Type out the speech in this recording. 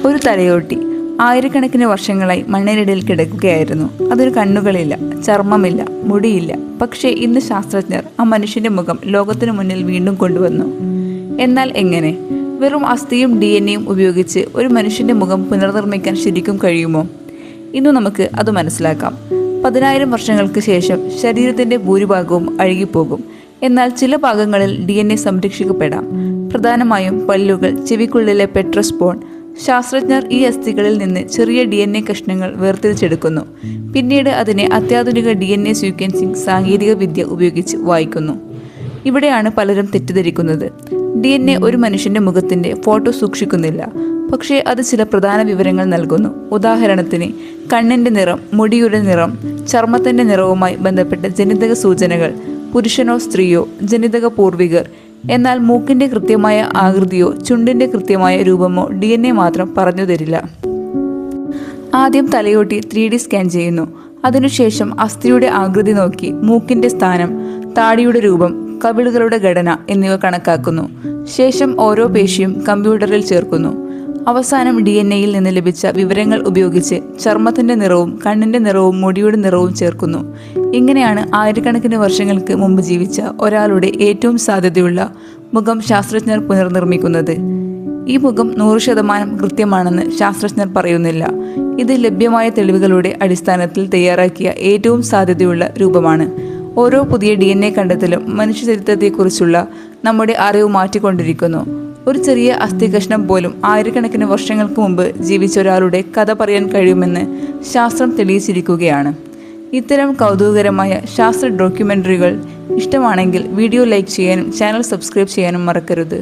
ഒരു തലയോട്ടി ആയിരക്കണക്കിന് വർഷങ്ങളായി മണ്ണിനടിയിൽ കിടക്കുകയായിരുന്നു. അതൊരു കണ്ണുകളില്ല, ചർമ്മമില്ല, മുടിയില്ല. പക്ഷേ ഇന്ന് ശാസ്ത്രജ്ഞർ ആ മനുഷ്യന്റെ മുഖം ലോകത്തിനു മുന്നിൽ വീണ്ടും കൊണ്ടുവന്നു. എന്നാൽ എങ്ങനെ? വെറും അസ്ഥിയും DNA-യും ഉപയോഗിച്ച് ഒരു മനുഷ്യന്റെ മുഖം പുനർനിർമ്മിക്കാൻ ശരിക്കും കഴിയുമോ? ഇന്ന് നമുക്ക് അത് മനസ്സിലാക്കാം. 10,000 വർഷങ്ങൾക്ക് ശേഷം ശരീരത്തിന്റെ ഭൂരിഭാഗവും അഴുകിപ്പോകും. എന്നാൽ ചില ഭാഗങ്ങളിൽ DNA സംരക്ഷിക്കപ്പെടാം. പ്രധാനമായും പല്ലുകൾ, ചെവിക്കുള്ളിലെ പെട്രസ് ബോൺ. ശാസ്ത്രജ്ഞർ ഈ അസ്ഥികളിൽ നിന്ന് ചെറിയ DNA കഷ്ണങ്ങൾ വേർതിരിച്ചെടുക്കുന്നു. പിന്നീട് അതിനെ അത്യാധുനിക DNA സീക്വൻസിംഗ് സാങ്കേതിക വിദ്യ ഉപയോഗിച്ച് വായിക്കുന്നു. ഇവിടെയാണ് പലരും തെറ്റിദ്ധരിക്കുന്നത്. DNA ഒരു മനുഷ്യന്റെ മുഖത്തിന്റെ ഫോട്ടോ സൂക്ഷിക്കുന്നില്ല, പക്ഷേ അത് ചില പ്രധാന വിവരങ്ങൾ നൽകുന്നു. ഉദാഹരണത്തിന് കണ്ണിന്റെ നിറം, മുടിയുടെ നിറം, ചർമ്മത്തിന്റെ നിറവുമായി ബന്ധപ്പെട്ട ജനിതക സൂചനകൾ, പുരുഷനോ സ്ത്രീയോ, ജനിതക പൂർവികർ. എന്നാൽ മൂക്കിന്റെ കൃത്യമായ ആകൃതിയോ ചുണ്ടിന്റെ കൃത്യമായ രൂപമോ DNA മാത്രം പറഞ്ഞു തരില്ല. ആദ്യം തലയോട്ടി 3D സ്കാൻ ചെയ്യുന്നു. അതിനുശേഷം അസ്ഥിയുടെ ആകൃതി നോക്കി മൂക്കിന്റെ സ്ഥാനം, താടിയുടെ രൂപം, കവിളുകളുടെ ഘടന എന്നിവ കണക്കാക്കുന്നു. ശേഷം ഓരോ പേശിയും കമ്പ്യൂട്ടറിൽ ചേർക്കുന്നു. അവസാനം DNA-യിൽ നിന്ന് ലഭിച്ച വിവരങ്ങൾ ഉപയോഗിച്ച് ചർമ്മത്തിന്റെ നിറവും കണ്ണിന്റെ നിറവും മുടിയുടെ നിറവും ചേർക്കുന്നു. ഇങ്ങനെയാണ് ആയിരക്കണക്കിന് വർഷങ്ങൾക്ക് മുമ്പ് ജീവിച്ച ഒരാളുടെ ഏറ്റവും സാധ്യതയുള്ള മുഖം ശാസ്ത്രജ്ഞർ പുനർനിർമ്മിക്കുന്നത്. ഈ മുഖം 100% കൃത്യമാണെന്ന് ശാസ്ത്രജ്ഞർ പറയുന്നില്ല. ഇത് ലഭ്യമായ തെളിവുകളുടെ അടിസ്ഥാനത്തിൽ തയ്യാറാക്കിയ ഏറ്റവും സാധ്യതയുള്ള രൂപമാണ്. ഓരോ പുതിയ DNA കണ്ടെത്തലും മനുഷ്യചരിത്രത്തെക്കുറിച്ചുള്ള നമ്മുടെ അറിവ് മാറ്റിക്കൊണ്ടിരിക്കുന്നു. ഒരു ചെറിയ അസ്ഥി കഷ്ണം പോലും ആയിരക്കണക്കിന് വർഷങ്ങൾക്ക് മുമ്പ് ജീവിച്ച ഒരാളുടെ കഥ പറയാൻ കഴിയുമെന്ന് ശാസ്ത്രം തെളിയിച്ചിരിക്കുകയാണ്. ഇത്തരം കൗതുകകരമായ ശാസ്ത്ര ഡോക്യുമെൻ്ററികൾ ഇഷ്ടമാണെങ്കിൽ വീഡിയോ ലൈക്ക് ചെയ്യാനും ചാനൽ സബ്സ്ക്രൈബ് ചെയ്യാനും മറക്കരുത്.